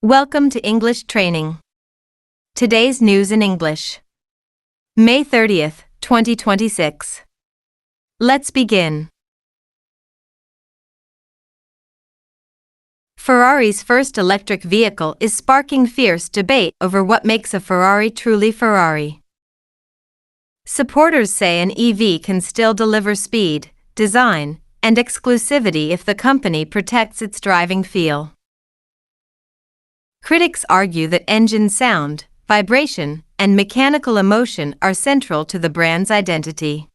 Welcome to English Training. Today's news in English. May 30th, 2026. Let's begin. Ferrari's first electric vehicle is sparking fierce debate over what makes a Ferrari truly Ferrari. Supporters say an EV can still deliver speed, design, and exclusivity if the company protects its driving feel. Critics argue that engine sound, vibration, and mechanical emotion are central to the brand's identity.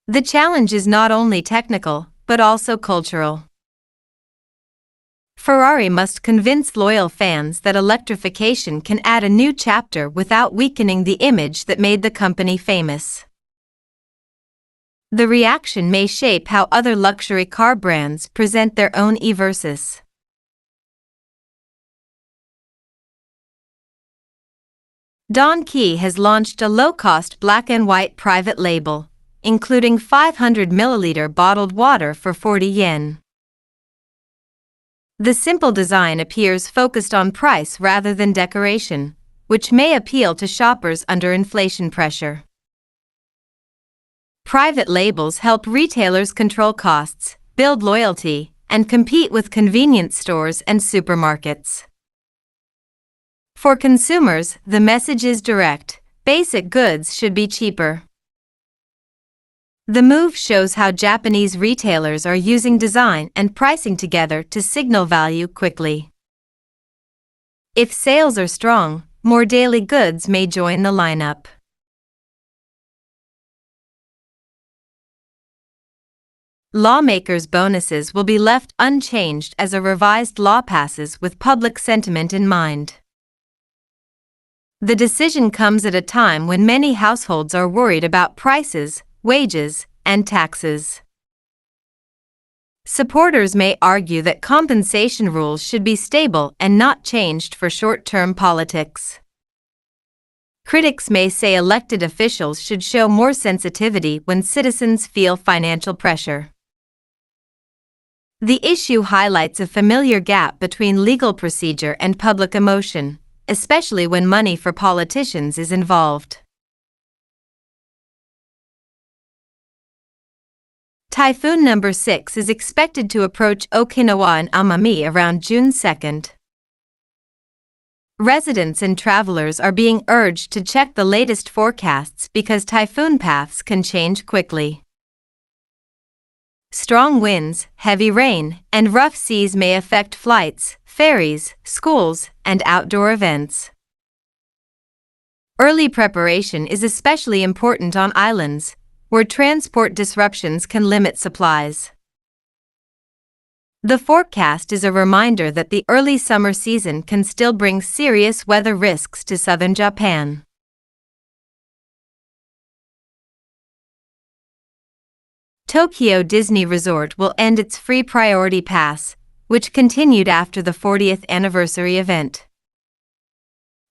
The challenge is not only technical, but also cultural. Ferrari must convince loyal fans that electrification can add a new chapter without weakening the image that made the company famous. The reaction may shape how other luxury car brands present their own e-versus. Donkey has launched a low-cost black and white private label, including 500 ml bottled water for 40 yen. The simple design appears focused on price rather than decoration, which may appeal to shoppers under inflation pressure. Private labels help retailers control costs, build loyalty, and compete with convenience stores and supermarkets. For consumers, the message is direct: basic goods should be cheaper. The move shows how Japanese retailers are using design and pricing together to signal value quickly. If sales are strong, more daily goods may join the lineup. Lawmakers' bonuses will be left unchanged as a revised law passes with public sentiment in mind. The decision comes at a time when many households are worried about prices, wages, and taxes. Supporters may argue that compensation rules should be stable and not changed for short-term politics. Critics may say elected officials should show more sensitivity when citizens feel financial pressure. The issue highlights a familiar gap between legal procedure and public emotion, especially when money for politicians is involved. Typhoon number 6 is expected to approach Okinawa and奄美around June 2nd. Residents and travelers are being urged to check the latest forecasts because typhoon paths can change quickly. Strong winds, heavy rain, and rough seas may affect flights, ferries, schools, and outdoor events. Early preparation is especially important on islands, where transport disruptions can limit supplies. The forecast is a reminder that the early summer season can still bring serious weather risks to southern Japan. Tokyo Disney Resort will end its free Priority Pass, which continued after the 40th anniversary event.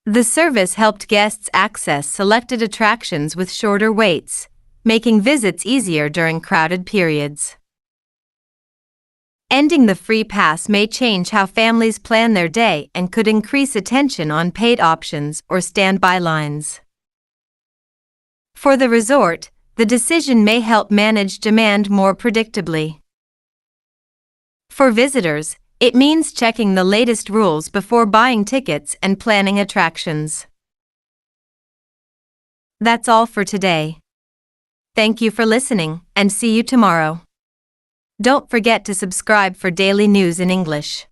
The service helped guests access selected attractions with shorter waits, making visits easier during crowded periods. Ending the free pass may change how families plan their day and could increase attention on paid options or standby lines. For the resort, the decision may help manage demand more predictably. For visitors, it means checking the latest rules before buying tickets and planning attractions. That's all for today. Thank you for listening, and see you tomorrow. Don't forget to subscribe for daily news in English.